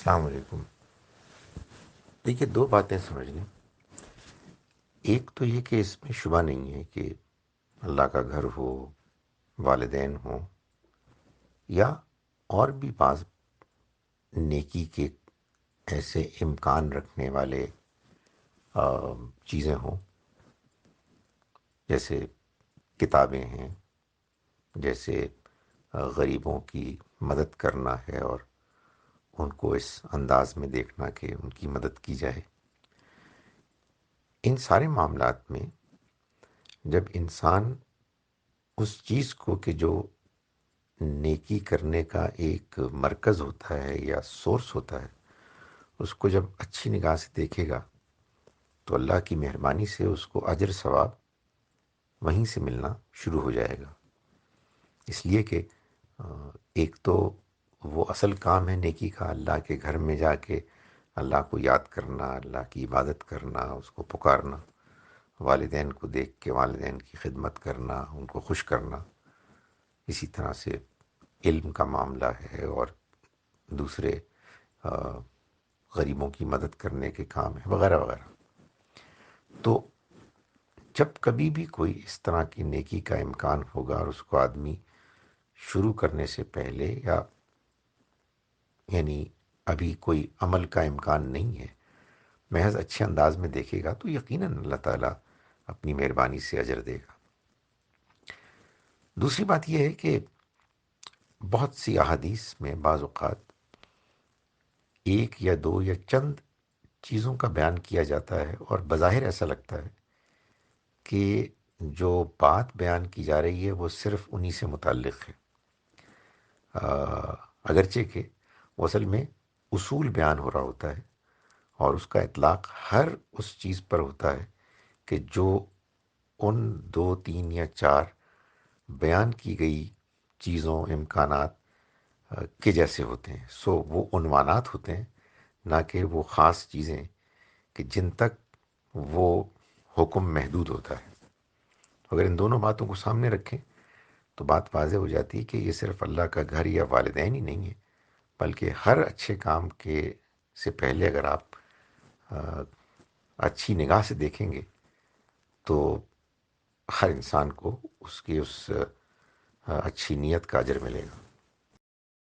السلام علیکم۔ دیکھیے، دو باتیں سمجھ لیں۔ ایک تو یہ کہ اس میں شبہ نہیں ہے کہ اللہ کا گھر ہو، والدین ہوں، یا اور بھی بعض نیکی کے ایسے امکان رکھنے والے چیزیں ہوں، جیسے کتابیں ہیں، جیسے غریبوں کی مدد کرنا ہے اور ان کو اس انداز میں دیکھنا کہ ان کی مدد کی جائے۔ ان سارے معاملات میں جب انسان اس چیز کو کہ جو نیکی کرنے کا ایک مرکز ہوتا ہے یا سورس ہوتا ہے، اس کو جب اچھی نگاہ سے دیکھے گا تو اللہ کی مہربانی سے اس کو اجر ثواب وہیں سے ملنا شروع ہو جائے گا۔ اس لیے کہ ایک تو وہ اصل کام ہے نیکی کا، اللہ کے گھر میں جا کے اللہ کو یاد کرنا، اللہ کی عبادت کرنا، اس کو پکارنا، والدین کو دیکھ کے والدین کی خدمت کرنا، ان کو خوش کرنا۔ اسی طرح سے علم کا معاملہ ہے، اور دوسرے غریبوں کی مدد کرنے کے کام ہیں وغیرہ وغیرہ۔ تو جب کبھی بھی کوئی اس طرح کی نیکی کا امکان ہوگا اور اس کو آدمی شروع کرنے سے پہلے، یا یعنی ابھی کوئی عمل کا امکان نہیں ہے، محض اچھے انداز میں دیکھے گا، تو یقیناً اللہ تعالیٰ اپنی مہربانی سے اجر دے گا۔ دوسری بات یہ ہے کہ بہت سی احادیث میں بعض اوقات ایک یا دو یا چند چیزوں کا بیان کیا جاتا ہے، اور بظاہر ایسا لگتا ہے کہ جو بات بیان کی جا رہی ہے وہ صرف انہی سے متعلق ہے، اگرچہ کہ وہ اصل میں اصول بیان ہو رہا ہوتا ہے، اور اس کا اطلاق ہر اس چیز پر ہوتا ہے کہ جو ان دو تین یا چار بیان کی گئی چیزوں، امکانات کے جیسے ہوتے ہیں۔ سو وہ عنوانات ہوتے ہیں، نہ کہ وہ خاص چیزیں کہ جن تک وہ حکم محدود ہوتا ہے۔ اگر ان دونوں باتوں کو سامنے رکھیں تو بات واضح ہو جاتی ہے کہ یہ صرف اللہ کا گھر یا والدین ہی نہیں ہے، بلکہ ہر اچھے کام کے سے پہلے اگر آپ اچھی نگاہ سے دیکھیں گے تو ہر انسان کو اس کی اچھی نیت کا اجر ملے گا۔